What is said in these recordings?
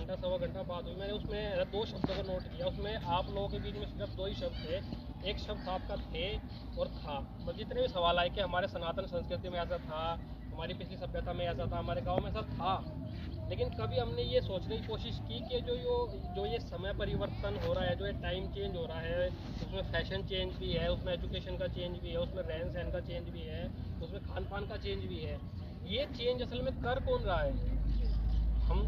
घंटा सवा घंटा बात हुई, मैंने उसमें 2 शब्दों को नोट किया। उसमें आप लोगों के बीच में सिर्फ 2 ही शब्द थे। एक शब्द आपका थे और था। मतलब जितने भी सवाल आए कि हमारे सनातन संस्कृति में ऐसा था, हमारी पिछली सभ्यता में ऐसा था, हमारे गांव में ऐसा था, लेकिन कभी हमने ये सोचने की कोशिश की कि जो ये समय परिवर्तन हो रहा है, जो ये टाइम चेंज हो रहा है, उसमें फैशन चेंज भी है, उसमें एजुकेशन का चेंज भी है, उसमें रहन सहन का चेंज भी है, उसमें खान पान का चेंज भी है। ये चेंज असल में कर कौन रहा है? हम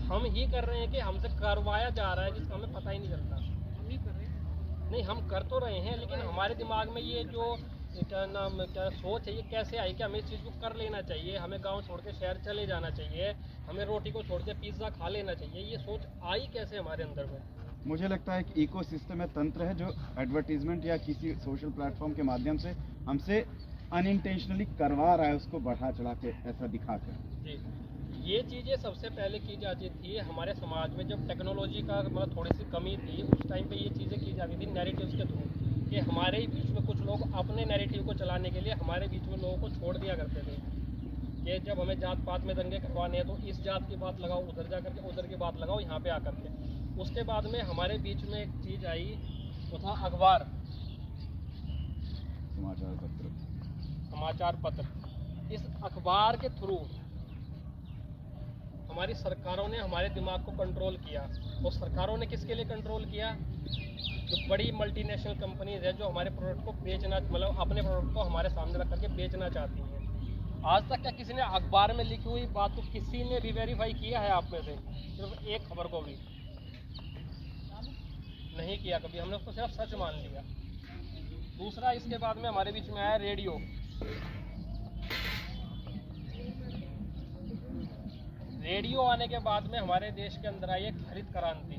हम ही कर रहे हैं कि हमसे करवाया जा रहा है, जिसका हमें पता ही नहीं चलता। हम ही कर रहे हैं। नहीं, हम कर तो रहे हैं, लेकिन हमारे दिमाग में ये जो क्या सोच है, ये कैसे आई कि हमें इस चीज़ को कर लेना चाहिए, हमें गांव छोड़ के शहर चले जाना चाहिए, हमें रोटी को छोड़ के पिज़्ज़ा खा लेना चाहिए। ये सोच आई कैसे हमारे अंदर में? मुझे लगता है कि इकोसिस्टम है, तंत्र है, जो एडवर्टीजमेंट या किसी सोशल प्लेटफॉर्म के माध्यम से हमसे अनइंटेंशनली करवा रहा है, उसको बढ़ा चढ़ा के ऐसा दिखाकर। जी, ये चीज़ें सबसे पहले की जाती थी हमारे समाज में, जब टेक्नोलॉजी का मतलब थोड़ी सी कमी थी, उस टाइम पे ये चीज़ें की जाती थी नैरेटिव्स के थ्रू, कि हमारे ही बीच में कुछ लोग अपने नैरेटिव को चलाने के लिए हमारे बीच में लोगों को छोड़ दिया करते थे कि जब हमें जात पात में दंगे करवाने हैं तो इस जात की बात लगाओ, उधर जा करके उधर की बात लगाओ, यहाँ पे आकर के। उसके बाद में हमारे बीच में एक चीज़ आई, वो था अखबार, समाचार पत्र। इस अखबार के थ्रू हमारी सरकारों ने हमारे दिमाग को कंट्रोल किया। और सरकारों ने किसके लिए कंट्रोल किया? जो बड़ी मल्टीनेशनल कंपनीज है, जो हमारे प्रोडक्ट को बेचना, मतलब अपने प्रोडक्ट को हमारे सामने रख करके बेचना चाहती हैं। आज तक क्या किसी ने अखबार में लिखी हुई बात को किसी ने भी वेरीफाई किया है आप में से? सिर्फ एक खबर को भी नहीं किया कभी। हमने उसको सिर्फ सच मान लिया। दूसरा, इसके बाद में हमारे बीच में आया रेडियो। रेडियो आने के बाद में हमारे देश के अंदर आई एक हरित क्रांति।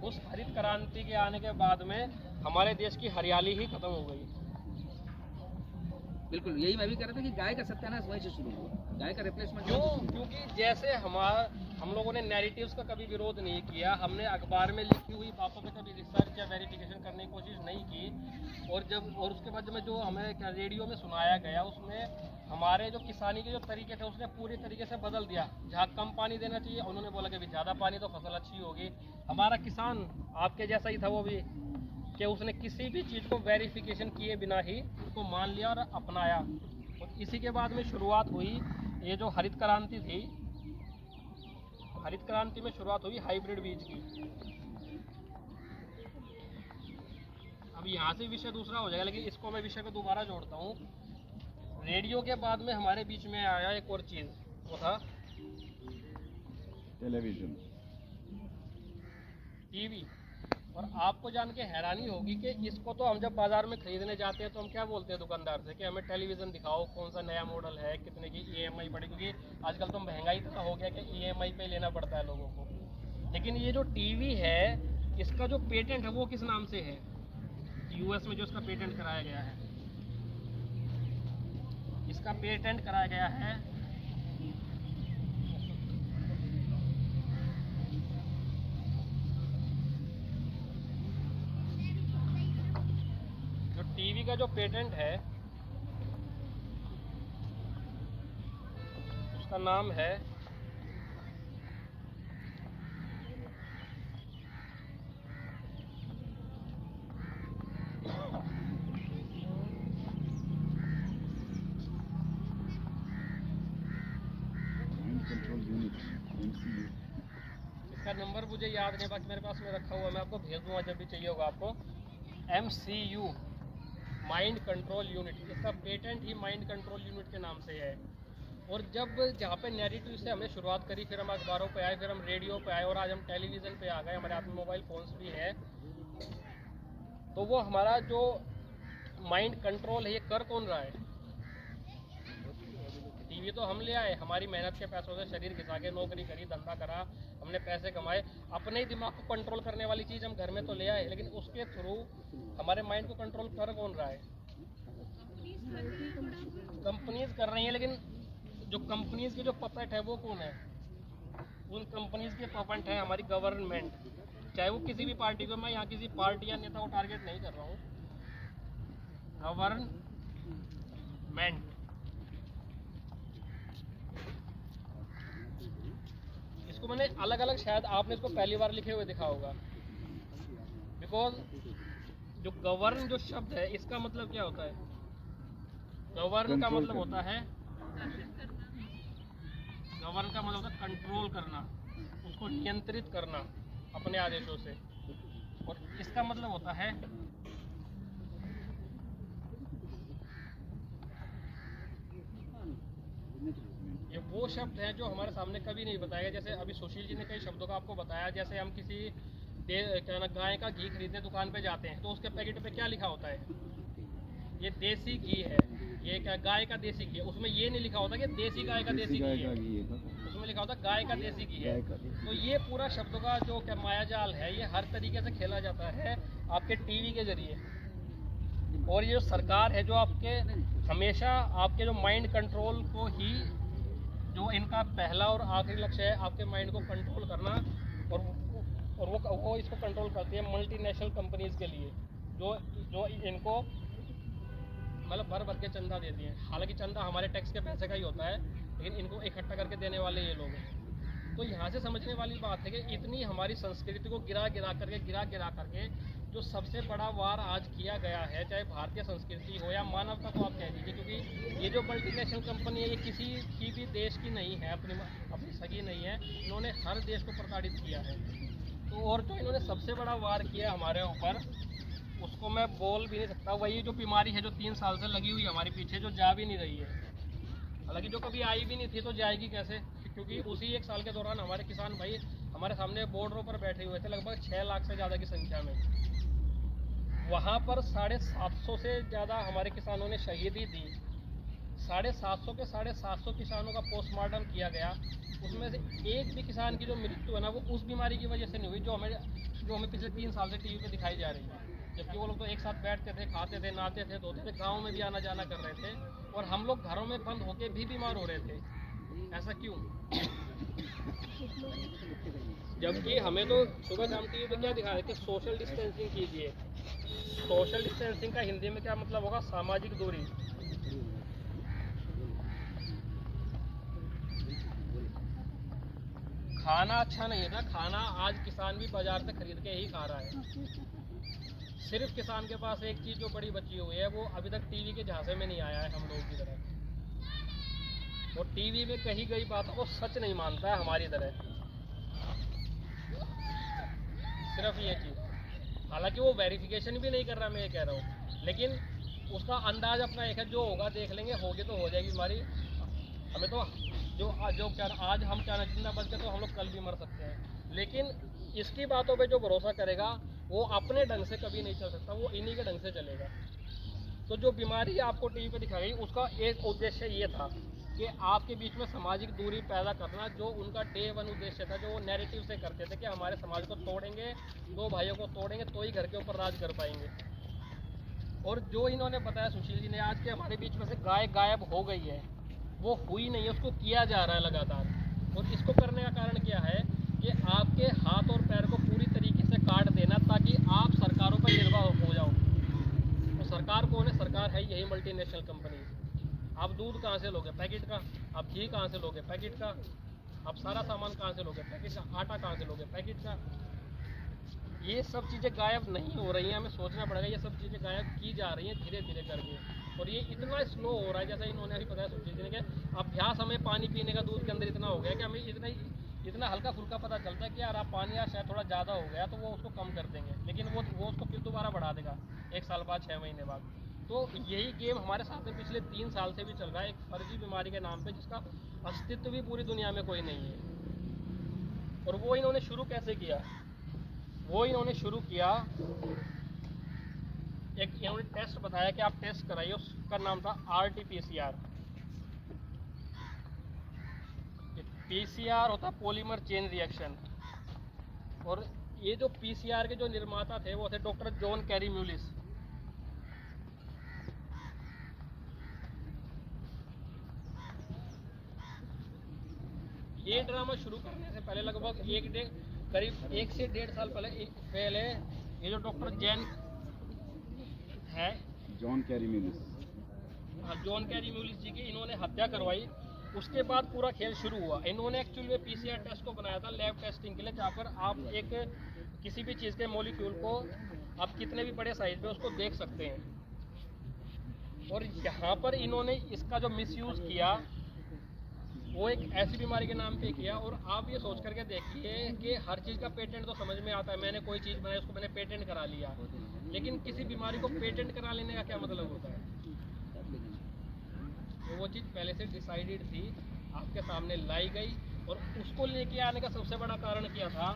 उस हरित क्रांति के आने के बाद में हमारे देश की हरियाली ही खत्म हो गई। बिल्कुल, यही मैं भी कह रहा था कि गाय का सत्यानाश वहीं से शुरू हुआ, गाय का रिप्लेसमेंट। क्यों? क्योंकि जैसे हम लोगों ने नैरेटिव्स का कभी विरोध नहीं किया, हमने अखबार में लिखी हुई बातों पे कभी रिसर्च या वेरिफिकेशन करने की कोशिश नहीं की। और उसके बाद में जो हमें रेडियो में सुनाया गया, उसमें हमारे जो किसानी के जो तरीके थे उसने पूरी तरीके से बदल दिया। जहाँ कम पानी देना चाहिए, उन्होंने बोला कि भी ज़्यादा पानी तो फसल अच्छी होगी। हमारा किसान आपके जैसा ही था वो भी, कि उसने किसी भी चीज़ को वेरिफिकेशन किए बिना ही उसको मान लिया और अपनाया। और इसी के बाद में शुरुआत हुई ये जो हरित क्रांति थी। हरित क्रांति में शुरुआत हुई हाइब्रिड बीज की। अब यहाँ से विषय दूसरा हो जाएगा, लेकिन इसको मैं विषय को दोबारा जोड़ता हूँ। रेडियो के बाद में हमारे बीच में आया एक और चीज़, वो था टेलीविजन, टीवी। और आपको जान के हैरानी होगी कि इसको तो हम जब बाजार में खरीदने जाते हैं तो हम क्या बोलते हैं दुकानदार से कि हमें टेलीविज़न दिखाओ, कौन सा नया मॉडल है, कितने की ईएमआई पड़ेगी, क्योंकि आजकल तो महंगाई इतना हो गया कि ईएमआई पे लेना पड़ता है लोगों को। लेकिन ये जो टीवी है, इसका जो पेटेंट है वो किस नाम से है? यूएस में जो इसका पेटेंट कराया गया है, इसका पेटेंट कराया गया है टीवी का जो पेटेंट है उसका नाम है कंट्रोल यूनिट, MCU। इसका नंबर मुझे याद नहीं, बाकी मेरे पास में रखा हुआ, मैं आपको भेज दूंगा जब भी चाहिए होगा आपको। MCU, mind control unit. इसका पेटेंट ही माइंड कंट्रोल यूनिट के नाम से है। और जब जहाँ पे नैरेटिव से हमने शुरुआत करी, फिर हम अखबारों पे आए, फिर हम रेडियो पे आए, और आज हम टेलीविज़न पे आ गए, हमारे हाथ में मोबाइल फ़ोन्स भी है। तो वो हमारा जो माइंड कंट्रोल है, ये कर कौन रहा है? टीवी तो हम ले आए, हमारी मेहनत के पैसों से शरीर घिसा के नौकरी करी, धंधा करा, हमने पैसे कमाए, अपने ही दिमाग को कंट्रोल करने वाली चीज़ हम घर में तो ले आए, लेकिन उसके थ्रू हमारे माइंड को कंट्रोल कर कौन रहा है? कंपनीज कर रही हैं, लेकिन जो कंपनीज की जो पपेट है वो कौन है? उन कंपनीज के पपेट है हमारी गवर्नमेंट। चाहे वो किसी भी पार्टी को, मैं यहाँ किसी पार्टी या नेता को टारगेट नहीं कर रहा हूँ, गवर्नमेंट। इसको मैंने अलग अलग, शायद आपने इसको पहली बार लिखे हुए देखा होगा। बिकॉज जो गवर्न जो शब्द है इसका मतलब क्या होता है? गवर्न का मतलब होता है, गवर्न का मतलब होता है कंट्रोल करना, उसको नियंत्रित करना अपने आदेशों से। और इसका मतलब होता है ये वो शब्द है जो हमारे सामने कभी नहीं बताया गया। जैसे अभी सुशील जी ने कई शब्दों का आपको बताया। जैसे हम किसी क्या ना गाय का घी खरीदने दुकान पे जाते हैं तो उसके पैकेट पे क्या लिखा होता है? ये देसी घी है, ये क्या गाय का देसी घी है। उसमें ये नहीं लिखा होता कि देसी गाय का देसी घी है, उसमें लिखा होता गाय का देसी घी है। तो ये पूरा शब्दों का जो क्या मायाजाल है, ये हर तरीके से खेला जाता है आपके टीवी के जरिए। और ये जो सरकार है जो आपके हमेशा आपके जो माइंड कंट्रोल को ही, जो इनका पहला और आखिरी लक्ष्य है आपके माइंड को कंट्रोल करना। और वो इसको कंट्रोल करती है मल्टीनेशनल कंपनीज के लिए, जो इनको मतलब भर भर के चंदा देती हैं। हालांकि चंदा हमारे टैक्स के पैसे का ही होता है, लेकिन इनको इकट्ठा करके देने वाले ये लोग हैं। तो यहाँ से समझने वाली बात है कि इतनी हमारी संस्कृति को गिरा गिरा करके जो सबसे बड़ा वार आज किया गया है, चाहे भारतीय संस्कृति हो या मानवता को आप कह दीजिए, क्योंकि ये जो मल्टीनेशनल कंपनी है ये किसी की भी देश की नहीं है, अपनी सगी नहीं है। इन्होंने हर देश को प्रताड़ित किया है। तो और जो इन्होंने सबसे बड़ा वार किया हमारे ऊपर, उसको मैं बोल भी नहीं सकता। वही जो बीमारी है जो 3 साल से लगी हुई है हमारे पीछे, जो जा भी नहीं रही है। हालांकि जो कभी आई भी नहीं थी तो जाएगी कैसे? क्योंकि उसी 1 साल के दौरान हमारे किसान भाई हमारे सामने बॉर्डरों पर बैठे हुए थे, लगभग 6 लाख से ज़्यादा की संख्या में। वहाँ पर 750 से ज़्यादा हमारे किसानों ने शहीदी दी। 750 के 750 किसानों का पोस्टमार्टम किया गया। उसमें से एक भी किसान की जो मृत्यु है ना, वो उस बीमारी की वजह से नहीं हुई जो हमें पिछले 3 साल से टीवी पे दिखाई जा रही है। जबकि वो लोग तो एक साथ बैठते थे, खाते थे, नहाते थे, धोते थे, गाँव में भी आना जाना कर रहे थे, और हम लोग घरों में बंद होके भी बीमार हो रहे थे। ऐसा क्यों? जबकि हमें तो सुबह शाम टीवी पे क्या दिखा रहे थे? सोशल डिस्टेंसिंग कीजिए। सोशल डिस्टेंसिंग का हिंदी में क्या मतलब होगा? सामाजिक दूरी। खाना अच्छा नहीं है ना, खाना आज किसान भी बाजार से खरीद के ही खा रहा है। सिर्फ किसान के पास एक चीज जो बड़ी बची हुई है, वो अभी तक टीवी के झांसे में नहीं आया है हम लोगों की तरह। और टीवी में कही गई बातों को सच नहीं मानता है हमारी तरह, सिर्फ ये चीज। हालांकि वो वेरिफिकेशन भी नहीं कर रहा, मैं ये कह रहा हूँ, लेकिन उसका अंदाज अपना एक है, जो होगा देख लेंगे, होगी तो हो जाएगी बीमारी। हमें तो जो क्या आज हम क्या जिंदा बच गए तो हम लोग कल भी मर सकते हैं। लेकिन इसकी बातों पे जो भरोसा करेगा वो अपने ढंग से कभी नहीं चल सकता, वो इन्हीं के ढंग से चलेगा। तो जो बीमारी आपको टीवी पे दिखाई गई, उसका एक उद्देश्य ये था कि आपके बीच में सामाजिक दूरी पैदा करना, जो उनका डे 1 उद्देश्य था, जो वो नैरेटिव से करते थे कि हमारे समाज को तोड़ेंगे, 2 भाइयों को तोड़ेंगे तो ही घर के ऊपर राज कर पाएंगे। और जो इन्होंने बताया सुशील जी ने आज के हमारे बीच में से गाय गायब हो गई है, वो हुई नहीं है, उसको किया जा रहा है लगातार। और इसको करने का कारण क्या है कि आपके हाथ और पैर को पूरी तरीके से काट देना, ताकि आप सरकारों पर निर्भर हो जाओ। तो सरकार कौन है? सरकार है यही मल्टीनेशनल कंपनी। आप दूध कहाँ से लोगे? पैकेट का। आप घी कहाँ से लोगे? पैकेट का। आप सारा सामान कहाँ से लोगे? पैकेट का। आटा कहाँ से लोगे? पैकेट का। ये सब चीज़ें गायब नहीं हो रही हैं, हमें सोचना पड़ेगा। ये सब चीज़ें गायब की जा रही हैं धीरे धीरे करके, और ये इतना स्लो हो रहा है, जैसा इन्होंने अभी बताया सुशील जी ने, कि अभ्यास हमें पानी पीने का दूध के अंदर इतना हो गया कि हमें इतना हल्का फुल्का पता चलता है कि यार आप पानी यार शायद थोड़ा ज़्यादा हो गया, तो वो उसको कम कर देंगे, लेकिन वो उसको फिर दोबारा बढ़ा देगा 1 साल बाद, 6 महीने बाद। तो यही गेम हमारे साथ में पिछले 3 साल से भी चल रहा है, एक फर्जी बीमारी के नाम पे, जिसका अस्तित्व भी पूरी दुनिया में कोई नहीं है। और वो इन्होंने शुरू कैसे किया? वो इन्होंने शुरू किया, एक इन्होंने टेस्ट बताया कि आप टेस्ट कराइए, उसका नाम था RT-PCR। PCR होता पॉलीमर चेन रिएक्शन। और ये जो PCR के जो निर्माता थे वो थे डॉक्टर जॉन कैरी म्यूलिस। ये ड्रामा शुरू करने से पहले लगभग करीब 1 से 1.5 साल पहले ये जो डॉक्टर जैन है, जॉन कैरी म्यूलिस, हाँ, जॉन कैरी म्यूलिस जी की इन्होंने हत्या करवाई। उसके बाद पूरा खेल शुरू हुआ। इन्होंने एक्चुअली में पीसीआर टेस्ट को बनाया था लैब टेस्टिंग के लिए, जहाँ पर आप एक किसी भी चीज़ के मॉलिक्यूल को आप कितने भी बड़े साइज में उसको देख सकते हैं। और यहाँ पर इन्होंने इसका जो मिसयूज़ किया वो एक ऐसी बीमारी के नाम पे किया। और आप ये सोच करके देखिए कि हर चीज़ का पेटेंट तो समझ में आता है, मैंने कोई चीज़ बनाई उसको मैंने पेटेंट करा लिया, लेकिन किसी बीमारी को पेटेंट करा लेने का क्या मतलब होता है? तो वो चीज़ पहले से डिसाइडेड थी, आपके सामने लाई गई, और उसको लेके आने का सबसे बड़ा कारण क्या था,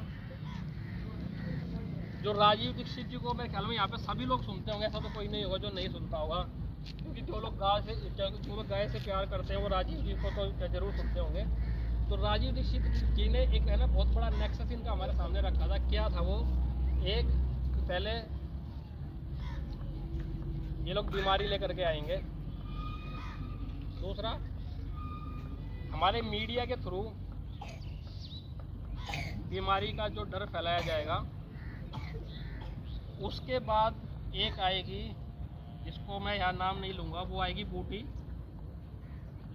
जो राजीव दीक्षित जी को मेरे ख्याल में यहाँ पे सभी लोग सुनते होंगे, ऐसा तो कोई नहीं होगा जो नहीं सुनता होगा, क्योंकि जो लोग गाय से प्यार करते हैं वो राजीव जी को तो जरूर सुनते होंगे। तो राजीव दीक्षित जी ने एक है ना बहुत बड़ा नेक्सस इनका हमारे सामने रखा था। क्या था वो? एक पहले ये लोग बीमारी लेकर के आएंगे, दूसरा हमारे मीडिया के थ्रू बीमारी का जो डर फैलाया जाएगा, उसके बाद एक आएगी जिसको मैं यहाँ नाम नहीं लूँगा, वो आएगी बूटी,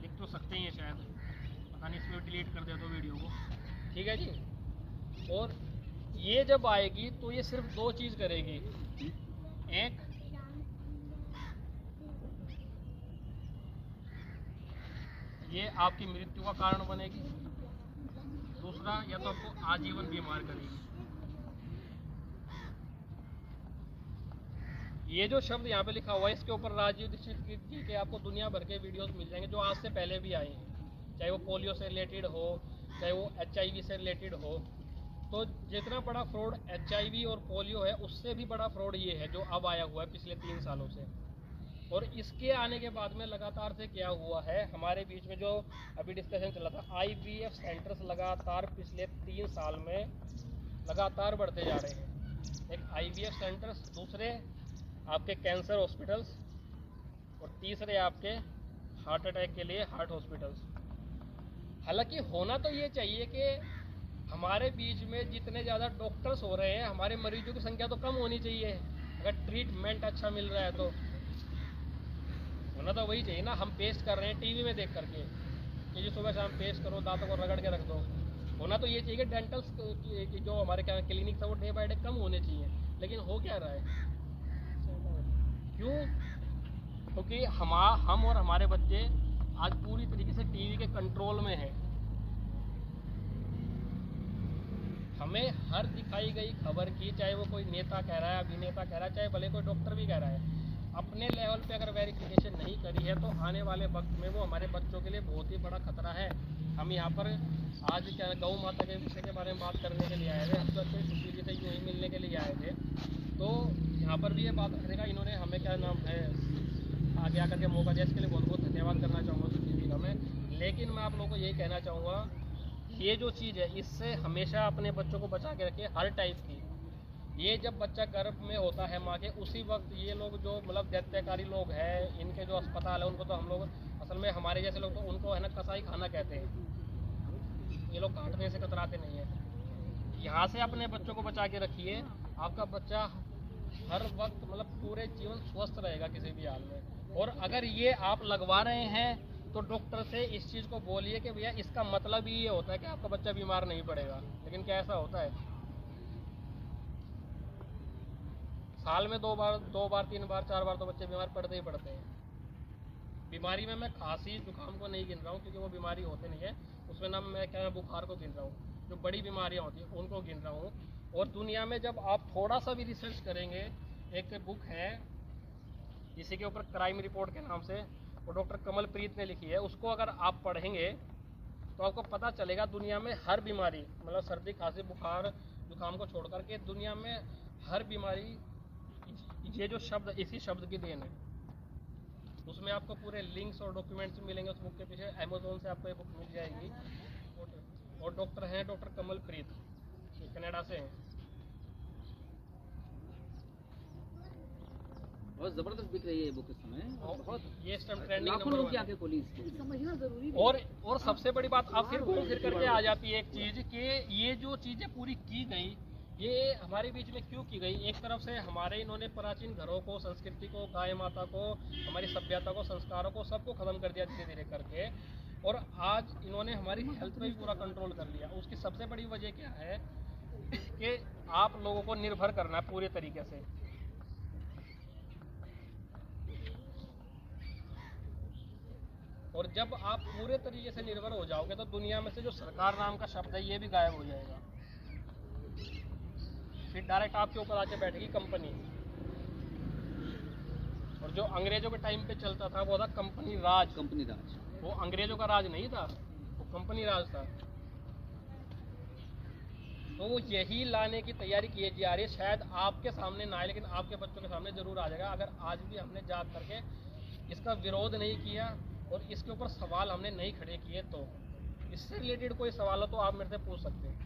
लिख तो सकते हैं शायद, पता नहीं इसमें डिलीट कर दे तो वीडियो को, ठीक है जी। और ये जब आएगी तो ये सिर्फ दो चीज़ करेगी, एक ये आपकी मृत्यु का कारण बनेगी, दूसरा या तो आपको आजीवन बीमार करेगी। ये जो शब्द यहाँ पे लिखा हुआ है इसके ऊपर राजीव दीक्षित जी के आपको दुनिया भर के वीडियोस मिल जाएंगे जो आज से पहले भी आए हैं, चाहे वो पोलियो से रिलेटेड हो, चाहे वो HIV से रिलेटेड हो। तो जितना बड़ा फ्रॉड HIV और पोलियो है, उससे भी बड़ा फ्रॉड ये है जो अब आया हुआ है पिछले 3 सालों से। और इसके आने के बाद में लगातार से क्या हुआ है, हमारे बीच में जो अभी डिस्कशन चला था, IVF सेंटर्स लगातार पिछले 3 साल में लगातार बढ़ते जा रहे हैं। एक IVF सेंटर्स, दूसरे आपके कैंसर हॉस्पिटल्स, और तीसरे आपके हार्ट अटैक के लिए हार्ट हॉस्पिटल्स। हालांकि होना तो ये चाहिए कि हमारे बीच में जितने ज़्यादा डॉक्टर्स हो रहे हैं, हमारे मरीजों की संख्या तो कम होनी चाहिए, अगर ट्रीटमेंट अच्छा मिल रहा है तो होना तो वही चाहिए ना। हम पेस्ट कर रहे हैं टीवी में देख करके कि जी सुबह शाम पेस्ट करो, दांतों को रगड़ के रख दो। होना तो ये चाहिए कि डेंटल्स जो हमारे क्या क्लिनिक था वो डे बाय डे कम होने चाहिए, लेकिन हो क्या रहा है? क्यों? क्योंकि हम और हमारे बच्चे आज पूरी तरीके से टीवी के कंट्रोल में हैं। हमें हर दिखाई गई खबर की, चाहे वो कोई नेता कह रहा है, अभिनेता कह रहा है, चाहे भले कोई डॉक्टर भी कह रहा है, अपने लेवल पे अगर वेरिफिकेशन नहीं करी है तो आने वाले वक्त में वो हमारे बच्चों के लिए बहुत ही बड़ा खतरा है। हम यहाँ पर आज क्या गौ माता के विषय के बारे में बात करने के लिए आए थे, हम तो सुशील जी से यूँ ही मिलने के लिए आए थे। तो यहाँ पर भी ये बात रखने का इन्होंने हमें क्या नाम है आगे आकर के मौका दिया, इसके लिए बहुत बहुत धन्यवाद करना चाहूँगा सुशील जी का मैं। लेकिन मैं आप लोगों को यही कहना चाहूँगा, ये जो चीज़ है इससे हमेशा अपने बच्चों को बचा के रखिए, हर टाइप की। ये जब बच्चा गर्भ में होता है माँ के, उसी वक्त ये लोग जो मतलब दैत्यकारी लोग हैं, इनके जो अस्पताल है उनको तो हम लोग असल में हमारे जैसे लोग तो उनको है ना कसाई खाना कहते हैं। ये लोग काटने से कतराते नहीं है। यहाँ से अपने बच्चों को बचा के रखिए, आपका बच्चा हर वक्त मतलब पूरे जीवन स्वस्थ रहेगा किसी भी हाल में। और अगर ये आप लगवा रहे हैं तो डॉक्टर से इस चीज़ को बोलिए कि भैया इसका मतलब ही ये होता है कि आपका बच्चा बीमार नहीं पड़ेगा। लेकिन क्या ऐसा होता है? साल में 2 बार 3 बार 4 बार तो बच्चे बीमार पड़ते ही पड़ते हैं। बीमारी में मैं खांसी जुकाम को नहीं गिन रहा हूँ, क्योंकि वो बीमारी होते नहीं है, उसमें ना मैं क्या बुखार को गिन रहा हूँ। जो बड़ी बीमारियाँ होती हैं उनको गिन रहा हूँ। और दुनिया में जब आप थोड़ा सा भी रिसर्च करेंगे, एक बुक है इसी के ऊपर क्राइम रिपोर्ट के नाम से, वो डॉक्टर कमलप्रीत ने लिखी है, उसको अगर आप पढ़ेंगे तो आपको पता चलेगा दुनिया में हर बीमारी, मतलब सर्दी खांसी बुखार जुकाम को छोड़ करके दुनिया में हर बीमारी, ये जो शब्द इसी शब्द की देन है। उसमें आपको पूरे लिंक्स और डॉक्यूमेंट्स मिलेंगे उस बुक के पीछे। अमेज़न से आपको ये बुक मिल जाएगी। और डॉक्टर हैं डॉक्टर कमलप्रीत, कनाडा से हैं। बहुत जबरदस्त बिक रही है बुक इस समय, बहुत ये इस टाइम ट्रेंडिंग लाखों लोग आके खोली समझना जरूरी है। और सबसे बड़ी बात अब फिर घूम फिर करके आ जाती है एक चीज़ कि ये जो चीज़ें पूरी की गई, ये हमारे बीच में क्यों की गई? एक तरफ से हमारे इन्होंने प्राचीन घरों को, संस्कृति को, गाय माता को, हमारी सभ्यता को, संस्कारों को, सबको ख़त्म कर दिया धीरे धीरे करके। और आज इन्होंने हमारी हेल्थ पे भी पूरा कंट्रोल कर लिया। उसकी सबसे बड़ी वजह क्या है कि आप लोगों को निर्भर करना है पूरे तरीके से। और जब आप पूरे तरीके से निर्भर हो जाओगे तो दुनिया में से जो सरकार नाम का शब्द है ये भी गायब हो जाएगा। फिर डायरेक्ट आपके ऊपर आके बैठेगी कंपनी। और जो अंग्रेजों के टाइम पे चलता था वो था कंपनी राज। कंपनी राज, वो अंग्रेजों का राज नहीं था, वो कंपनी राज था। तो वो यही लाने की तैयारी की जा रही है। शायद आपके सामने ना आए लेकिन आपके बच्चों के सामने जरूर आ जाएगा। अगर आज भी हमने जाग करके इसका विरोध नहीं किया और इसके ऊपर सवाल हमने नहीं खड़े किए तो इससे रिलेटेड कोई सवाल हो तो आप मेरे से पूछ सकते हैं।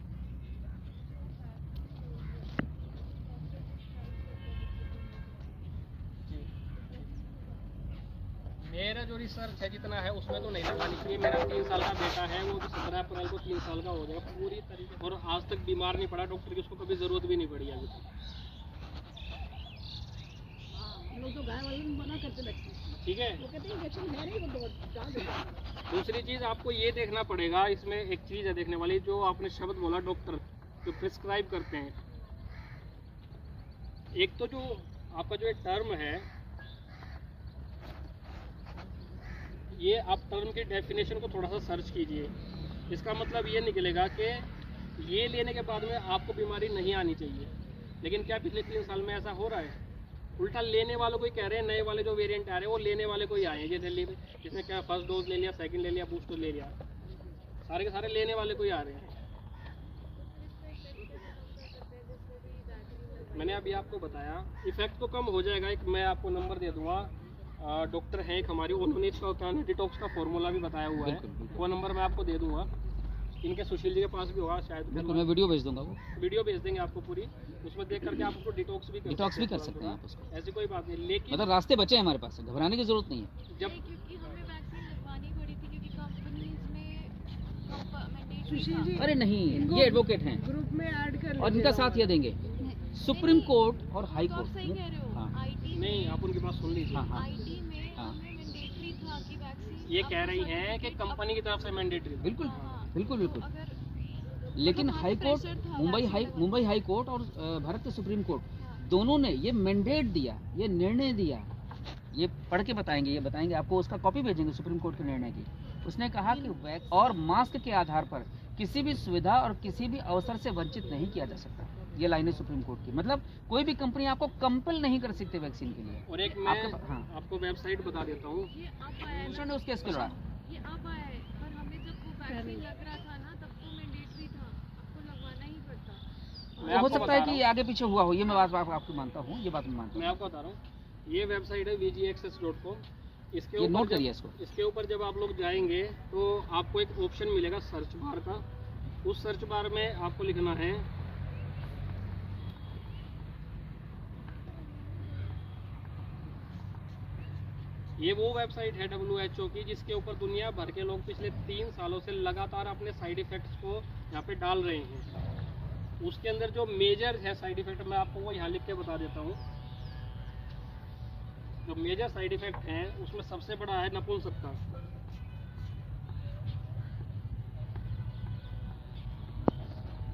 मेरा जो रिसर्च है जितना है उसमें तो नहीं लगानी चाहिए। मेरा 3 साल का बेटा है, वो 17 अप्रैल को 3 साल का हो जाएगा पूरी तरीके, और आज तक बीमार नहीं पड़ा डॉक्टर की, उसको कभी ज़रूरत भी नहीं पड़ी अभी तक। लोग तो गाय वाले में मना करते लगते हैं, ठीक है। वो कहते हैं इंजेक्शन है नहीं, वो तो डाल देते हैं। दूसरी चीज़ आपको ये देखना पड़ेगा, इसमें एक चीज़ है देखने वाली, जो आपने शब्द बोला डॉक्टर जो प्रिस्क्राइब करते हैं। एक तो जो आपका जो टर्म है, ये आप टर्म की डेफिनेशन को थोड़ा सा सर्च कीजिए। इसका मतलब ये निकलेगा कि ये लेने के बाद में आपको बीमारी नहीं आनी चाहिए। लेकिन क्या पिछले 3 साल में ऐसा हो रहा है? उल्टा लेने वालों को ही कह रहे हैं, नए वाले जो वेरिएंट आ रहे हैं वो लेने वाले को ही आए हैं। जैसे जिसने क्या फर्स्ट डोज ले लिया, सेकंड ले लिया, बूस्टर ले लिया, सारे के सारे लेने वाले को ही आ रहे हैं। मैंने अभी आपको बताया इफेक्ट तो कम हो जाएगा। एक मैं आपको नंबर दे दूंगा, डॉक्टर हैं एक हमारी, उन्होंने इसका डिटॉक्स का फॉर्मूला भी बताया हुआ है। वो नंबर मैं आपको दे दूंगा। इनके सुशील जी के पास भी होगा शायद। बिल्कुल, मैं वीडियो भेज दूंगा, वो वीडियो भेज देंगे आपको पूरी, उसमें देख करके आप उसको डिटॉक्स भी कर सकते हैं आप उसको। ऐसी कोई बात नहीं। लेकिन मतलब रास्ते बचे हैं हमारे पास, घबराने की जरूरत नहीं है। जब क्योंकि हमें वैक्सीन लगवानी पड़ी थी क्योंकि कंपनीज में सुशील जी, अरे नहीं, ये एडवोकेट हैं ग्रुप में ऐड कर और इनका साथ ये देंगे सुप्रीम कोर्ट और हाई तो आप सही कोर्ट। कह रहे हो। हाँ। आईटी नहीं, आप उनकी बात सुन लीजिए। हाँ, हाँ। आईटी में हाँ। हमें मैंडेटरी था कि वैक्सीन ये कह रही हैं कि कंपनी की तरफ से मैंडेटरी। बिल्कुल हाँ, बिल्कुल तो बिल्कुल। अगर लेकिन वहाँ हाई कोर्ट, pressure था मुंबई हाई कोर्ट और भारत के सुप्रीम कोर्ट हाँ। दोनों ने ये मैंडेट दिया, ये निर्णय दिया। ये पढ़ के बताएंगे, ये बताएंगे आपको, उसका कॉपी भेजेंगे सुप्रीम कोर्ट के निर्णय की। उसने कहा कि वैक्स और मास्क के आधार पर किसी भी सुविधा और किसी भी अवसर से वंचित नहीं किया जा सकता। ये लाइनें सुप्रीम कोर्ट की, मतलब कोई भी कंपनी आपको कंपल नहीं कर सकती वैक्सीन के लिए। और एक मैं हाँ। आपको वेबसाइट बता देता हूँ। ये अब आया दूसरा ने ना, उस केस को लड़ा। ये अब आया है, पर हमें जब वो वैक्सीन लग रहा था ना तब तो मैंडेटरी था, आपको लगवाना ही पड़ता। मैं हो आपको सकता बता है रहा कि हूँ। ये आगे पीछे हुआ हो, ये मैं बात आपको मानता हूँ, ये बात मैं मानता मैं आपको बता रहा हूँ, ये वेबसाइट है vgaccess.com। इसके ये ऊपर नोट जब- करिए इसको। इसके ऊपर जब आप लोग जाएंगे तो आपको एक ऑप्शन मिलेगा सर्च बार का। उस सर्च बार में आपको लिखना है ये वो वेबसाइट है WHO की, जिसके ऊपर दुनिया भर के लोग पिछले 3 सालों से लगातार अपने साइड इफेक्ट्स को यहाँ पे डाल रहे हैं। उसके अंदर जो मेजर है साइड इफेक्ट, मैं आपको वो यहाँ लिख के बता देता हूँ। जो मेजर साइड इफेक्ट हैं उसमें सबसे बड़ा है नपुंसकता।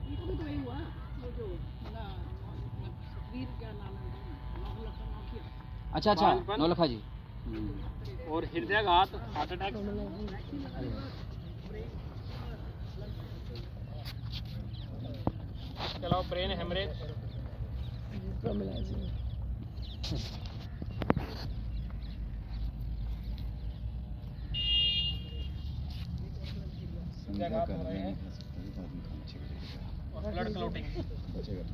इनको भी तो वही हुआ, वो जो वीर क्या नाम है, नौलखा। अच्छा बालपन। नौलखा जी। और हृदयाघात, हार्ट अटैक, इसके अलावा ब्रेन हेमरेज, समझा कर नहीं खा सकता, ये तो आदमी खाना चाहिए। और ब्लड क्लॉटिंग। बचेगा।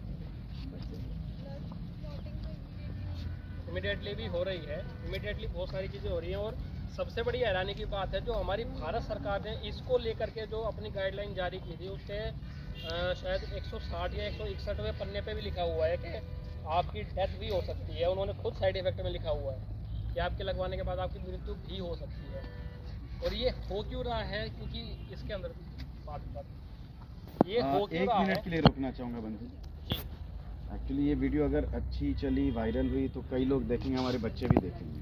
इमीडिएटली भी हो रही है, इमीडिएटली बहुत सारी चीज़ें हो रही हैं। और सबसे बड़ी हैरानी की बात है, जो हमारी भारत सरकार ने इसको लेकर के जो अपनी गाइडलाइन जारी की थी, उसके शायद 160 या 161वें पन्ने पे भी लिखा हुआ है कि आपकी डेथ भी हो सकती है। उन्होंने खुद साइड इफेक्ट में लिखा हुआ है कि आपके लगवाने के बाद आपकी मृत्यु भी हो सकती है। और ये हो क्यों रहा है? क्योंकि इसके अंदर ये हो क्यों एक रहा है? मिनट के लिए रोकना चाहूँगा बंधु। जी, एक्चुअली ये वीडियो अगर अच्छी चली, वायरल हुई तो कई लोग देखेंगे, हमारे बच्चे भी देखेंगे।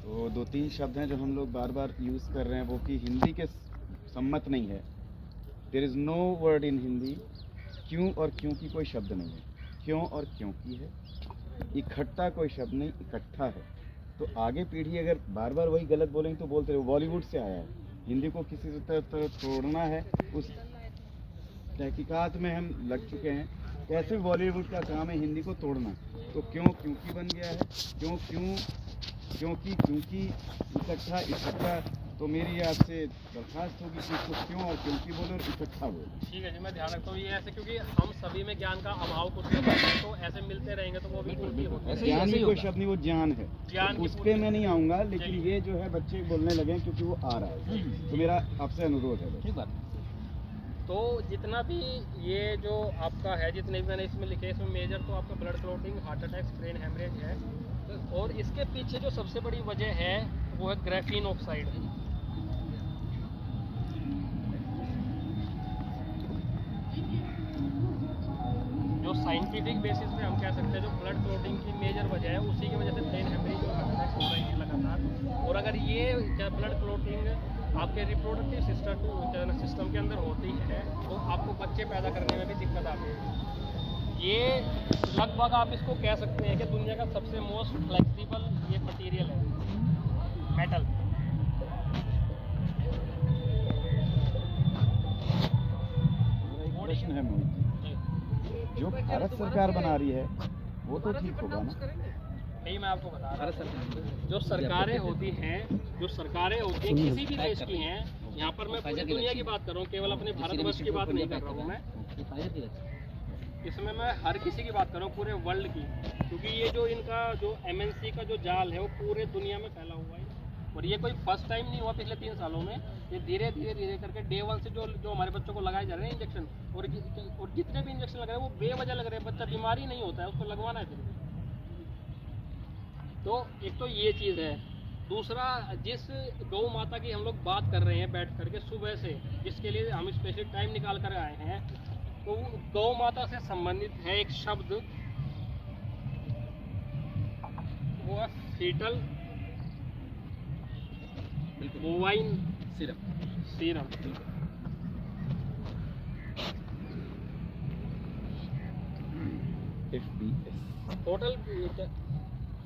तो 2-3 शब्द हैं जो हम लोग बार बार यूज़ कर रहे हैं, वो कि हिंदी के सम्मत नहीं है। There is no word in Hindi. क्यों और क्यों की कोई शब्द नहीं है, क्यों और क्यों की है। इकट्ठा कोई शब्द नहीं, इकट्ठा है। तो आगे पीढ़ी अगर बार बार वही गलत बोलेंगे तो बोलते रहे। बॉलीवुड से आया है, हिंदी को किसी तरह तोड़ना है, उस तहकीकात में हम लग चुके हैं। कैसे बॉलीवुड का काम है हिंदी को तोड़ना। तो क्यों क्योंकि बन गया है, क्यों क्यों क्योंकि क्योंकि इकट्ठा इकट्ठा। तो मेरी आपसे दरख्वास्त होगी कि इसको क्यों और क्योंकि बोलो और इकट्ठा बोलो। ठीक है जी, मैं ध्यान रखता हूँ ये ऐसे, क्योंकि हम सभी में ज्ञान का अभाव कुछ नहीं है, तो ऐसे मिलते रहेंगे तो वो भी उल्टी होती है। ज्ञान भी कोई शब्द नहीं, वो ज्ञान है। ज्ञान की उस पे पूरी- मैं नहीं आऊँगा, लेकिन चलिए। ये जो है बच्चे बोलने लगे हैं क्योंकि वो आ रहा है। तो मेरा आपसे अनुरोध है बस। ठीक बात। तो जितना भी ये जो आपका है, जितने भी मैंने इसमें लिखे, इसमें मेजर तो आपका blood clotting, heart attack, brain haemorrhage है। और इसके पीछे जो सबसे बड़ी वजह है वो है ग्रेफीन ऑक्साइड। जो साइंटिफिक बेसिस पे हम कह सकते हैं जो ब्लड क्लॉटिंग की मेजर वजह है, उसी की वजह से ब्रेन हेमरेज और हार्ट अटैक हो रहे हैं लगातार। और अगर ये ब्लड क्लॉटिंग आपके रिप्रोडक्टिव सिस्टम के अंदर होती है तो आपको बच्चे पैदा करने में भी दिक्कत आती है। ये लगभग आप इसको कह सकते हैं कि दुनिया का सबसे मोस्ट फ्लेक्सिबल ये मटेरियल है, मेटल। मेरा एक प्रश्न है मोहित जी, जो भारत सरकार बना रही है वो तो ठीक होगा ना। नहीं, मैं आपको बता रहा भारत सरकार हूँ, जो सरकारें होती हैं किसी भी देश की हैं, यहाँ पर मैं पूरी दुनिया की बात कर रहा हूँ, केवल अपने भारतवर्ष की बात नहीं कर रहा हूँ मैं। इसमें मैं हर किसी की बात कर रहा हूँ, पूरे वर्ल्ड की। क्योंकि ये जो इनका जो MNC का जो जाल है वो पूरे दुनिया में फैला हुआ है। और ये कोई फर्स्ट टाइम नहीं हुआ पिछले 3 सालों में। ये धीरे धीरे करके डे 1 से जो हमारे बच्चों को लगाए जा रहे हैं इंजेक्शन, और जितने भी इंजेक्शन लग रहे हैं वो बेवजह लग रहे हैं। बच्चा बीमारी नहीं होता है, उसको लगवाना है फिर भी। तो एक तो ये चीज़ है। दूसरा, जिस गौ माता की हम लोग बात कर रहे हैं बैठ करके सुबह से, जिसके लिए हम स्पेशल टाइम निकाल कर आए हैं, तो गौ माता से संबंधित है एक शब्द, वो है fetal bovine serum. Total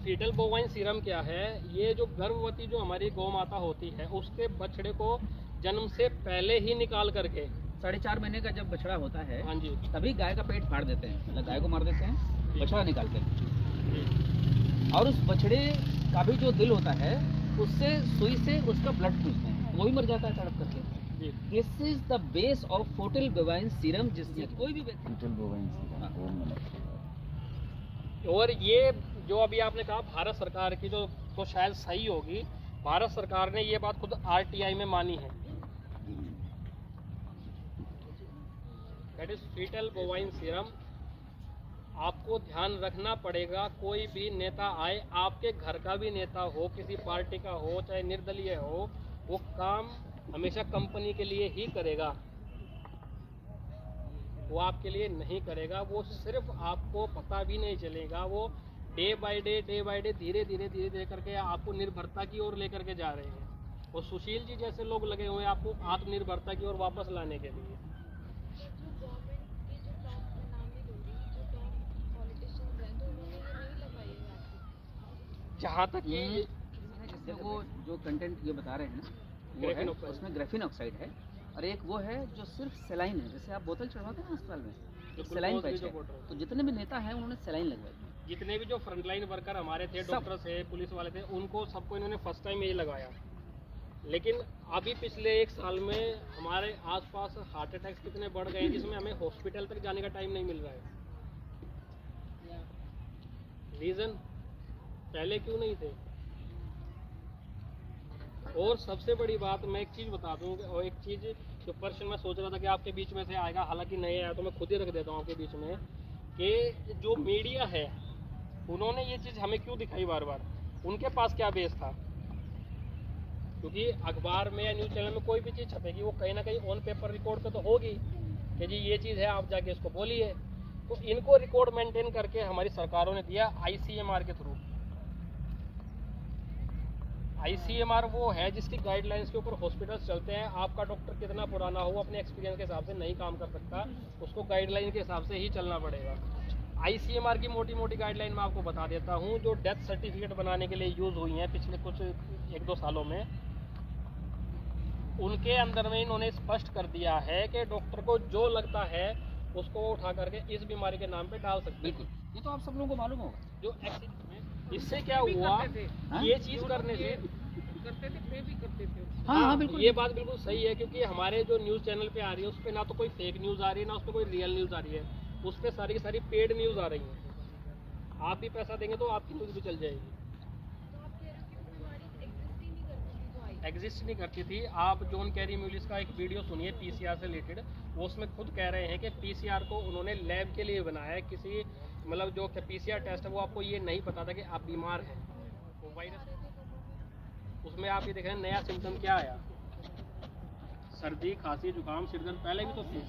fetal bovine serum क्या है? ये जो गर्भवती जो हमारी गौ माता होती है उसके बछड़े को जन्म से पहले ही निकाल करके 4.5 महीने का जब बछड़ा होता है, हाँ जी, तभी गाय का पेट फाड़ देते हैं, मतलब गाय को मार देते हैं, बछड़ा निकालते हैं। और उस बछड़े का भी जो दिल होता है उससे सुई से उसका ब्लड खींचते हैं, वो भी मर जाता है तड़प करके। जी। This is the base of fetal bovine serum, जिससे कोई भी व्यक्ति फीटल बोवाइन सीरम, वो मैंने और ये जो अभी आपने कहा भारत सरकार की जो, तो शायद सही होगी। भारत सरकार ने ये बात खुद RTI में मानी है। That is fetal bovine serum. आपको ध्यान रखना पड़ेगा, कोई भी नेता आए, आपके घर का भी नेता हो, किसी पार्टी का हो, चाहे निर्दलीय हो, वो काम हमेशा कंपनी के लिए ही करेगा, वो आपके लिए नहीं करेगा। वो सिर्फ आपको पता भी नहीं चलेगा, वो डे बाय डे धीरे धीरे करके आपको निर्भरता की ओर लेकर के जा रहे हैं। और सुशील जी जैसे लोग लगे हुए हैं आपको आत्मनिर्भरता की ओर वापस लाने के लिए। जो गवर्नमेंट की जो टॉप, मैं नाम नहीं लूंगी, जो टॉप पॉलिटिशियंस हैं तो उन्होंने ये नहीं लगाई है आपको। जहाँ तक ये जैसे वो जो कंटेंट ये बता रहे हैं ना, वो है ग्रेफिन ऑक्साइड। उसमें ग्रेफिन ऑक्साइड है, और एक वो है जो सिर्फ सेलाइन है। जैसे आप बोतल चढ़वाते हैं ना अस्पताल में, जो सेलाइन ग्लूकोज की पैच जो है। बोतल। तो जितने भी नेता हैं उन्होंने सेलाइन लगवाई। जितने भी जो फ्रंटलाइन वर्कर हमारे थे, सब। डॉक्टर थे, पुलिस वाले थे, उनको सबको इन्होंने फर्स्ट टाइम यही लगाया। लेकिन अभी पिछले 1 साल में हमारे आसपास हार्ट अटैक्स कितने बढ़ गए हैं, जिसमें हमें हॉस्पिटल तक जाने का टाइम नहीं मिल रहा है। रीजन पहले क्यों नहीं थे? और सबसे बड़ी बात मैं एक चीज़ बता दूं, और एक चीज़ जो प्रश्न मैं सोच रहा था कि आपके बीच में से आएगा, हालांकि नहीं आया तो मैं खुद ही रख देता हूँ आपके बीच में, कि जो मीडिया है उन्होंने ये चीज़ हमें क्यों दिखाई बार बार? उनके पास क्या बेस था? क्योंकि अखबार में या न्यूज़ चैनल में कोई भी चीज़ छपेगी वो कहीं ना कहीं ऑन पेपर रिकॉर्ड पे तो होगी कि जी ये चीज़ है, आप जाके इसको बोलिए। तो इनको रिकॉर्ड मेंटेन करके हमारी सरकारों ने दिया ICMR के थ्रू। ICMR वो है जिसकी गाइडलाइंस के ऊपर हॉस्पिटल्स चलते हैं। आपका डॉक्टर कितना पुराना हो, अपने एक्सपीरियंस के हिसाब से नहीं काम कर सकता, उसको गाइडलाइन के हिसाब से ही चलना पड़ेगा। ICMR की मोटी मोटी गाइडलाइन मैं आपको बता देता हूँ, जो डेथ सर्टिफिकेट बनाने के लिए यूज़ हुई हैं पिछले कुछ 1-2 सालों में, उनके अंदर में इन्होंने स्पष्ट कर दिया है कि डॉक्टर को जो लगता है उसको वो उठा करके इस बीमारी के नाम पे डाल सकते हैं। बिल्कुल, ये तो आप सब लोगों को मालूम होगा। जो इससे क्या हुआ, ये चीज़ करने से करते थे, पे भी करते थे। हाँ बिल्कुल, ये बात बिल्कुल सही है, क्योंकि हमारे जो न्यूज़ चैनल पे आ रही है उस पर ना तो कोई फेक न्यूज़ आ रही है, ना उस पर कोई रियल न्यूज़ आ रही है, उस पर सारी की सारी पेड न्यूज़ आ रही है। आप भी पैसा देंगे तो आपकी न्यूज़ भी चल जाएगी। तो आप कह रहे हो कि वो बीमारी एग्जिस्ट ही नहीं करती थी जो आई। एग्जिस्ट नहीं करती थी। आप जॉन कैरी म्यूलिस का एक वीडियो सुनिए PCR से रिलेटेड, वो उसमें खुद कह रहे हैं कि PCR को उन्होंने लैब के लिए बनाया है। किसी मतलब जो PCR टेस्ट है वो आपको ये नहीं पता था कि आप बीमार हैं, वो वायरस। उसमें आप ये देख रहे हैं नया सिम्टम क्या आया, सर्दी, खांसी, जुकाम, सिरदर्द, पहले भी तो थी।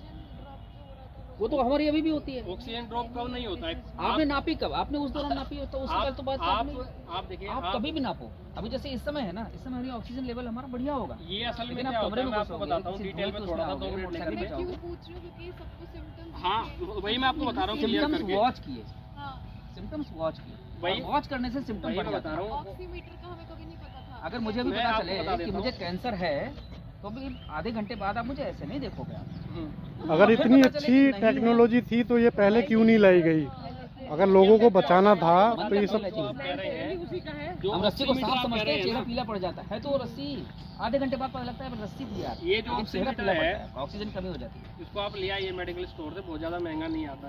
वो तो हमारी अभी भी होती है। ऑक्सीजन ड्रॉप कब नहीं होता है? आपने नापी कब? आपने उस दौरान नापी हो तो उसके बाद तो बात आप देखिए, आप कभी भी नापो। अभी जैसे इस समय है ना, इस समय हमारी ऑक्सीजन लेवल हमारा बढ़िया होगा। ये असल में लेकिन क्या आप होता कमरे है, में मैं आपको घुसोगे, बताता हूँ किसी डिटेल में धूल थोड़ा सा, उसमें 2 मिनट आओगे, लेकर मैं के। क्यों पूछ रही हूँ क्योंकि सबको सिम्टम्स हाँ, वही मैं आपको बता रहा हूँ क्लियर सिम्टम्स करके। वॉच किए, हाँ, सिम्टम्स वॉच किए, वही- वॉच करने से सिम्टम वही बढ़ मैं जाता बता है। रहा हूँ। ऑक्सीमीटर का हमें कभी नहीं पता था। अगर मुझे भी मैं पता आपको चले बता कि देता मुझे हूँ। कैंसर है तो भी आधे घंटे बाद आप मुझे ऐसे नहीं देखोगे आप। अगर फिर इतनी पता चले अच्छी कि नहीं है। टेक्नोलॉजी थी तो ये पहले क्यों नहीं लाई गई? अगर लोगों को बचाना था मन तो ये का सब खोलना चाहिए। आप कह रहे हैं, उसी का है। जो हम रस्सी को ऑक्सीमीटर साफ आप कह समझते रहे हैं, हैं चेहरा ना, पीला पड़ जाता है तो वो रस्सी आधे घंटे बाद पता लगता है रस्सी थी यार, ये जो लेकिन चेहरा ऑक्सीमीटर पीला पड़ता है, है, ऑक्सीजन कमी हो जाती है। इसको आप ले आइए मेडिकल स्टोर से, बहुत ज़्यादा महंगा नहीं आता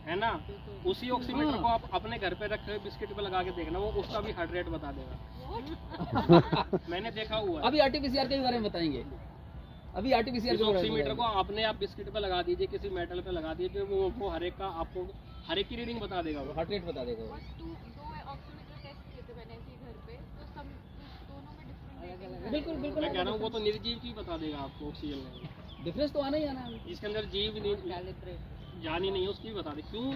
है ना। उसी ऑक्सीमीटर को आप अपने घर पे रखे हुए बिस्किट पे लगा के देखना, वो उसका भी हार्ट रेट बता देगा। मैंने देखा हुआ है। अभी RT-PCR के बारे में बताएंगे। अभी RT-PCR इस के बारे में ऑक्सीमीटर को बताएंगे। अपने आप बिस्किट पे लगा दीजिए, किसी मेटल पे लगा दीजिए, वो हर एक का आपको हर एक की रीडिंग बता देगा वो। हार्ट रेट बता देगा वो। और दो ऑक्सीमीटर टेस्ट किए थे मैंने ऐसे ही घर पे, तो सब दोनों में डिफरेंट बिल्कुल बिल्कुल मैं कह रहा हूँ वो तो निर्जीव की बता देगा आपको ऑक्सीजन लेवल। डिफरेंस तो आना ही आना है। इसके अंदर जीव नहीं, जान ही नहीं है उसकी भी बता दे। क्यों?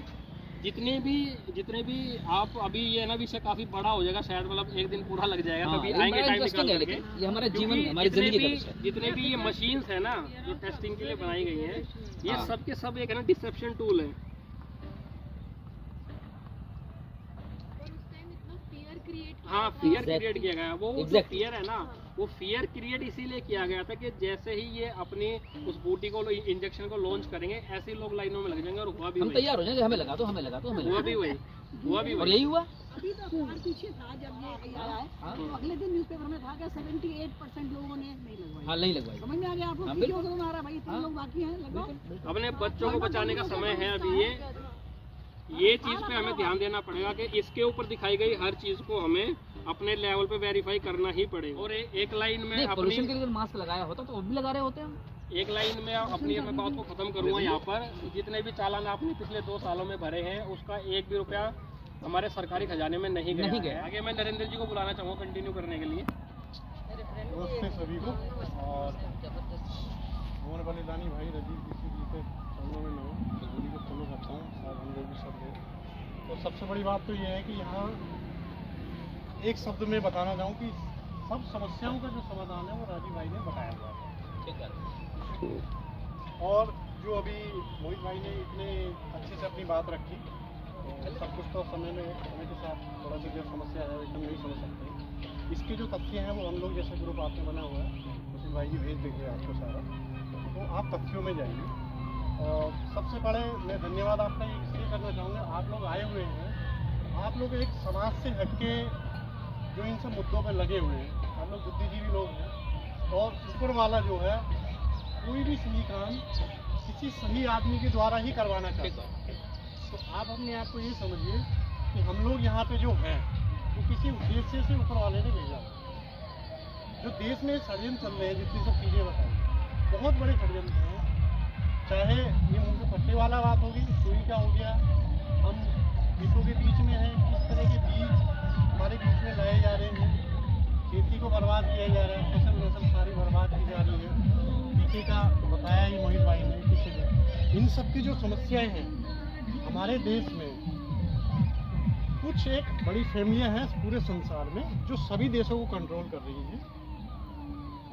जितने भी आप अभी ये है ना विषय काफी बड़ा हो जाएगा शायद, मतलब एक दिन पूरा लग जाएगा, हाँ, कभी ये आएंगे बड़ा टाइम इंटरेस्टिंग निकाल है, करके। लेकिन ये हमारे जीवन क्योंकि में, हमारी जिंदगी का विषय है। जितने भी ये मशीन्स है ना जो टेस्टिंग के लिए बनाई गई हैं, ये हाँ। सब के सब एक है ना डिसेप्शन टूल है। और उस टाइम इतना फियर क्रिएट हाँ, फियर Exactly. क्रिएट किया गया। वो जो Exactly. फियर है ना, वो फियर क्रिएट इसीलिए किया गया था कि जैसे ही ये अपनी उस बूटी को इंजेक्शन को लॉन्च करेंगे, ऐसे ही लोग लाइनों में लग जाएंगे। और हुआ भी हम वही, तैयार हो जाएंगे, हमें लगा दो हमें लगा दो हमें हुआ लगा भी दो। वही, हुआ भी और वही। यही हुआ। अभी तो अखबार पीछे था जब ये आया है, हाँ। तो अगले दिन न्यूज़पेपर में था कि 78% लोगों ने नहीं लगवाई। हाँ नहीं लगवाई। समझ में आ गया आपको? हाँ, किसी बिल्कुल। को समझ आ रहा है भाई, इतने हाँ। लोग बाकी हैं, लगवाओ। अपने बच्चों को बचाने का समय है अभी। ये चीज़ पे हमें ध्यान देना पड़ेगा कि इसके ऊपर दिखाई गई हर चीज़ को हमें अपने लेवल पे वेरीफाई करना ही पड़ेगा। और एक लाइन में नहीं, अपनी पोल्यूशन के लिए मास्क लगाया होता तो वो भी लगा रहे होते हम। एक लाइन में अपनी मैं बात को खत्म करूंगा यहाँ पर। जितने भी चालान आपने पिछले 2 सालों में भरे हैं, उसका 1 भी रुपया हमारे सरकारी खजाने में नहीं नहीं गया गया। है। आगे मैं नरेंद्र जी को बुलाना चाहूँगा कंटिन्यू करने के लिए। नमस्ते सभी को। और मोहन बलिदानी भाई रजीव जी के चरणों में मैं गुरु को फॉलो करता हूँ, और हम लोग भी सब लोग। तो सबसे बड़ी बात तो ये है कि यहाँ एक शब्द में बताना चाहूँ कि सब समस्याओं का जो समाधान है वो राजीव भाई ने बताया हुआ है। और जो अभी मोहित भाई ने इतने अच्छे से अपनी बात रखी, तो सब कुछ तो समय के साथ थोड़ा सी जो समस्या है एकदम नहीं समझ सकते। इसके जो तथ्य हैं वो हम लोग जैसे ग्रुप आपने बना हुआ है, मुझे भाई जी भेज देंगे आपको सारा, तो आप तथ्यों में जाइए। और सबसे बड़े मैं धन्यवाद आपका ये इसलिए करना चाहूँगा, आप लोग आए हुए हैं, आप लोग एक समाज से हटके जो इन सब मुद्दों पर लगे हुए हैं, आप लोग बुद्धिजीवी लोग हैं। और ऊपर वाला जो है कोई भी सही काम किसी सही आदमी के द्वारा ही करवाना चाहता है। तो आप अपने आप को ये समझिए कि हम लोग यहाँ पे जो हैं वो किसी उद्देश्य से ऊपर वाले ने भेजा। जो देश में षड्यंत्र चल रहे हैं, जितनी सब चीज़ें बताई, बहुत बड़े षड्यंत्र हैं। चाहे ये मुंह से पट्टे वाला बात होगी, सुई का हो गया, हम खेतों के बीच में हैं, किस तरह के बीज हमारे बीच में लाए जा रहे हैं, खेती को बर्बाद किया जा रहा है, फसल नस्ल सारी बर्बाद की जा रही है। पीछे का बताया ही मोहित भाई ने पीछे का। इन सब की जो समस्याएं हैं हमारे देश में, कुछ एक बड़ी फैमिलियां हैं पूरे संसार में जो सभी देशों को कंट्रोल कर रही हैं,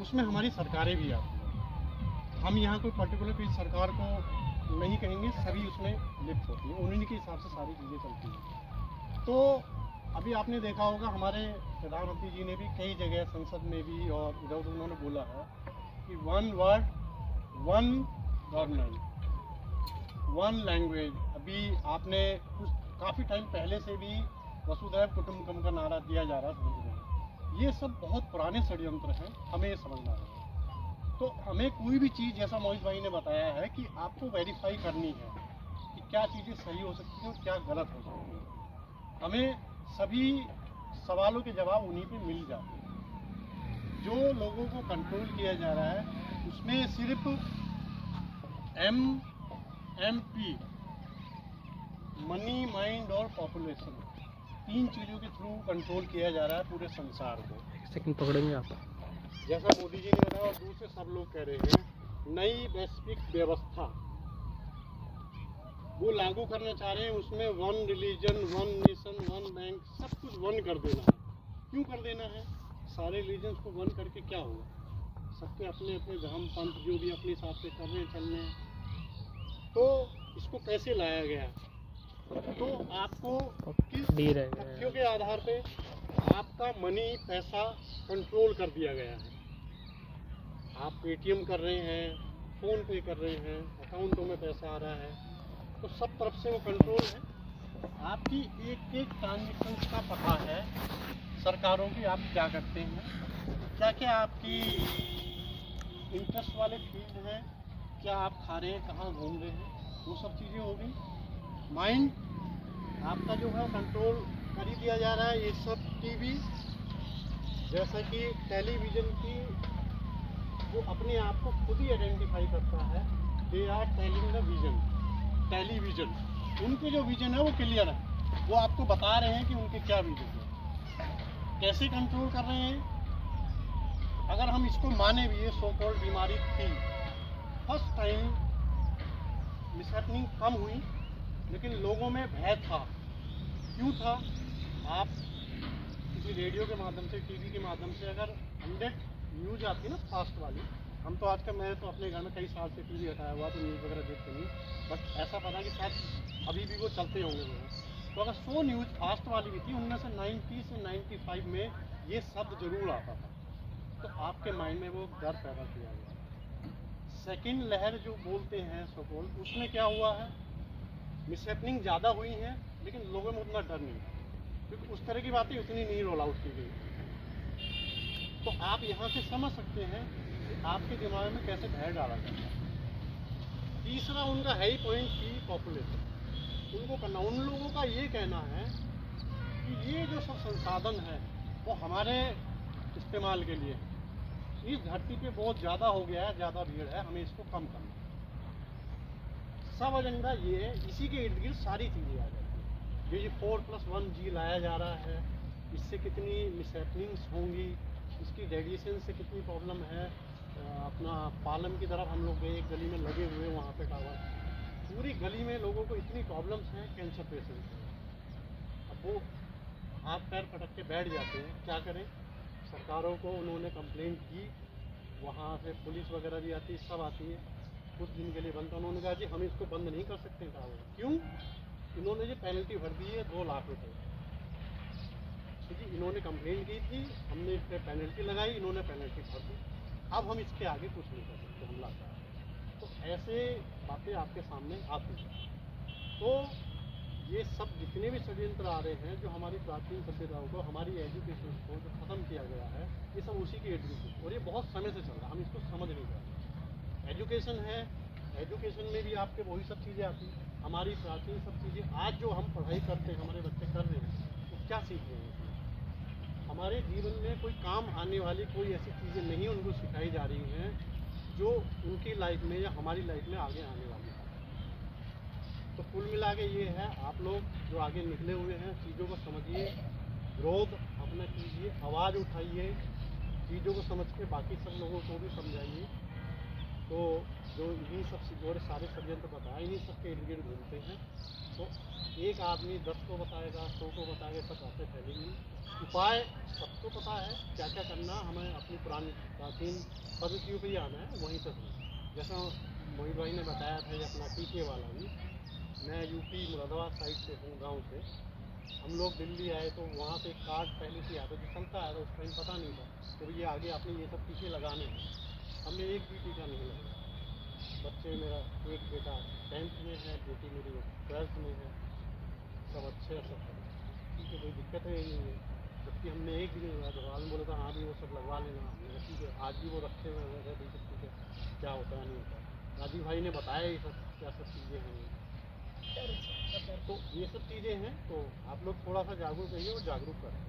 उसमें हमारी सरकारें भी आती हैं। हम यहाँ कोई पर्टिकुलर किसी सरकार को नहीं कहेंगे, सभी उसमें लिप्त होती हैं, उन्हीं के हिसाब से सारी चीज़ें चलती हैं। तो अभी आपने देखा होगा हमारे प्रधानमंत्री जी ने भी कई जगह संसद में भी और इधर उधर उन्होंने बोला है कि 1 वर्ड 1 गवर्नमेंट 1 लैंग्वेज। अभी आपने कुछ काफ़ी टाइम पहले से भी वसुधैव कुटुंबकम का नारा दिया जा रहा है समझ में। ये सब बहुत पुराने षड्यंत्र हैं, हमें ये समझना है। तो हमें कोई भी चीज़, जैसा मोहित भाई ने बताया है कि आपको वेरीफाई करनी है कि क्या चीज़ें सही हो सकती हैं और क्या गलत हो सकती हैं। हमें सभी सवालों के जवाब उन्हीं पे मिल जाते हैं। जो लोगों को कंट्रोल किया जा रहा है उसमें सिर्फ MMP, मनी, माइंड और पॉपुलेशन, 3 चीज़ों के थ्रू कंट्रोल किया जा रहा है पूरे संसार को। सेकंड पकड़ेंगे आप। जैसा मोदी जी ने बताया और दूसरे सब लोग कह रहे हैं, नई वैश्विक व्यवस्था वो लागू करना चाह रहे हैं। उसमें 1 रिलीजन 1 नेशन 1 बैंक, सब कुछ 1 कर देना है। क्यों कर देना है? सारे रिलीजन्स को 1 करके क्या होगा? सबके अपने अपने धर्म पंथ जो भी अपने हिसाब से कर रहे हैं, चल रहे हैं। तो इसको कैसे लाया गया? तो आपको किस तथ्यों के आधार पे आपका मनी, पैसा कंट्रोल कर दिया गया है। आप पेटीएम कर रहे हैं, फ़ोन पे कर रहे हैं, अकाउंटों में पैसा आ रहा है, तो सब तरफ से वो कंट्रोल है। आपकी एक एक ट्रांजेक्शन का पता है सरकारों की, आप क्या करते हैं, क्या क्या आपकी इंटरेस्ट वाले फील्ड हैं, क्या आप खा रहे हैं, कहाँ घूम रहे हैं, वो सब चीज़ें हो गई। माइंड आपका जो है कंट्रोल कर ही दिया जा रहा है। ये सब टीवी जैसा कि टेलीविज़न की वो अपने आप को खुद ही आइडेंटिफाई करता है। They are telling the vision. Television उनके जो विजन है वो क्लियर है, वो आपको बता रहे हैं कि उनके क्या विजन है, कैसे कंट्रोल कर रहे हैं। अगर हम इसको माने भी, ये सो कॉल्ड बीमारी थी, फर्स्ट टाइम मिसहैपनिंग कम हुई, लेकिन लोगों में भय था। क्यों था? आप किसी रेडियो के माध्यम से, टीवी के माध्यम से अगर 100 न्यूज़ आती है ना फास्ट वाली, हम तो आजकल, मैं तो अपने घर में कई साल से टीवी हटाया हुआ तो न्यूज़ वगैरह देखते नहीं, बट ऐसा पता कि शायद अभी भी वो चलते होंगे वो। तो अगर 100 न्यूज़ फास्ट वाली भी थी, उनमें से 90 से 95 में ये शब्द जरूर आता था। तो आपके माइंड में वो डर पैदा किया गया। सेकेंड लहर जो बोलते हैं सो कॉल्ड, उसमें क्या हुआ है, मिसहैपनिंग ज़्यादा हुई हैं लेकिन लोगों में उतना डर नहीं, क्योंकि उस तरह की बातें उतनी नहीं रोल आउट की गई। तो आप यहाँ से समझ सकते हैं कि आपके दिमाग में कैसे भय डाला जाता है। तीसरा उनका है ही पॉइंट की पॉपुलेशन। उनको करना, उन लोगों का ये कहना है कि ये जो सब संसाधन है वो हमारे इस्तेमाल के लिए है। इस धरती पे बहुत ज़्यादा हो गया है, ज़्यादा भीड़ है, हमें इसको कम करना है। सब एजेंडा ये है, इसी के इर्द गिर्द सारी चीज़ें आ जाती हैं। ये 4+1G लाया जा रहा है, इससे कितनी मिसहैपनिंग्स होंगी, इसकी रेडिएशन से कितनी प्रॉब्लम है। अपना पालम की तरफ हम लोग गए, एक गली में लगे हुए वहाँ पे टावर, पूरी गली में लोगों को इतनी प्रॉब्लम्स हैं, कैंसर पेशेंट हैं। अब वो हाथ पैर पटक के बैठ जाते हैं, क्या करें। सरकारों को उन्होंने कंप्लेंट की, वहाँ से पुलिस वगैरह भी आती है, सब आती है, कुछ दिन के लिए बंद था। उन्होंने कहा जी हम इसको बंद नहीं कर सकते टावर। क्यों? इन्होंने ये पेनल्टी भर दी है 2 लाख रुपये। तो जी इन्होंने कंप्लेंट की थी, हमने इस पर पेनल्टी लगाई, इन्होंने पेनल्टी भर दी, अब हम इसके आगे कुछ नहीं कर सकते, हमला कर। तो ऐसे बातें आपके सामने आती हैं। तो ये सब जितने भी षड्यंत्र आ रहे हैं, जो हमारी प्राचीन सभ्यताओं को, हमारी एजुकेशन को जो ख़त्म किया गया है, ये सब उसी के इर्द गिर्द है। और ये बहुत समय से चल रहा है, हम इसको समझ नहीं पाते। एजुकेशन है, एजुकेशन में भी आपके वही सब चीज़ें आती हैं, हमारी प्राचीन सब चीज़ें। आज जो हम पढ़ाई करते हैं, हमारे बच्चे कर रहे हैं, तो क्या सीख रहे हैं? हमारे जीवन में कोई काम आने वाली कोई ऐसी चीज़ें नहीं उनको सिखाई जा रही हैं जो उनकी लाइफ में या हमारी लाइफ में आगे आने वाली है। तो कुल मिला के ये है, आप लोग जो आगे निकले हुए हैं, चीज़ों को समझिए, विरोध अपना कीजिए, आवाज़ उठाइए, चीज़ों को समझ के बाकी सब लोगों को भी समझाइए। तो जो इन्हीं सब और सारे षड्यंत्र बताए, इन्हीं सब के इर्द गिर्द घूमते हैं। तो एक आदमी 10 को बताएगा, 100 को बताएगा, सब बातें फैलेंगी। उपाय सबको पता है क्या क्या करना, हमें अपनी पुरानी प्राचीन पद्धतियों पर ही आना है, वहीं पर जैसा मोहित भाई ने बताया था ये अपना टीके वाला भी। मैं यूपी मुरादाबाद साइड से हूँ, गांव से। हम लोग दिल्ली आए तो वहाँ पे कार्ड पहले से आता जो चलता है, तो उस टाइम पता नहीं था तो ये आगे आपने ये सब टीके लगाने हैं। हमने एक भी टीका नहीं लगाया। बच्चे, मेरा एक बेटा 10th में है, बेटी मेरी 12th में है, सब अच्छे हैं, सब ठीक है, कोई दिक्कत है नहीं है। जबकि हमने एक भी नहीं लगाया। तो आदमी बोला था हाँ भी वो सब लगवा लेना, हमने ठीक है। आज भी वो रखे हुए हैं, ठीक है, क्या होता है नहीं होता है। राजीव भाई ने बताया ये सब क्या सब चीज़ें हैं। तो ये सब चीज़ें हैं, तो आप लोग थोड़ा सा जागरूक रहिए और जागरूक करें।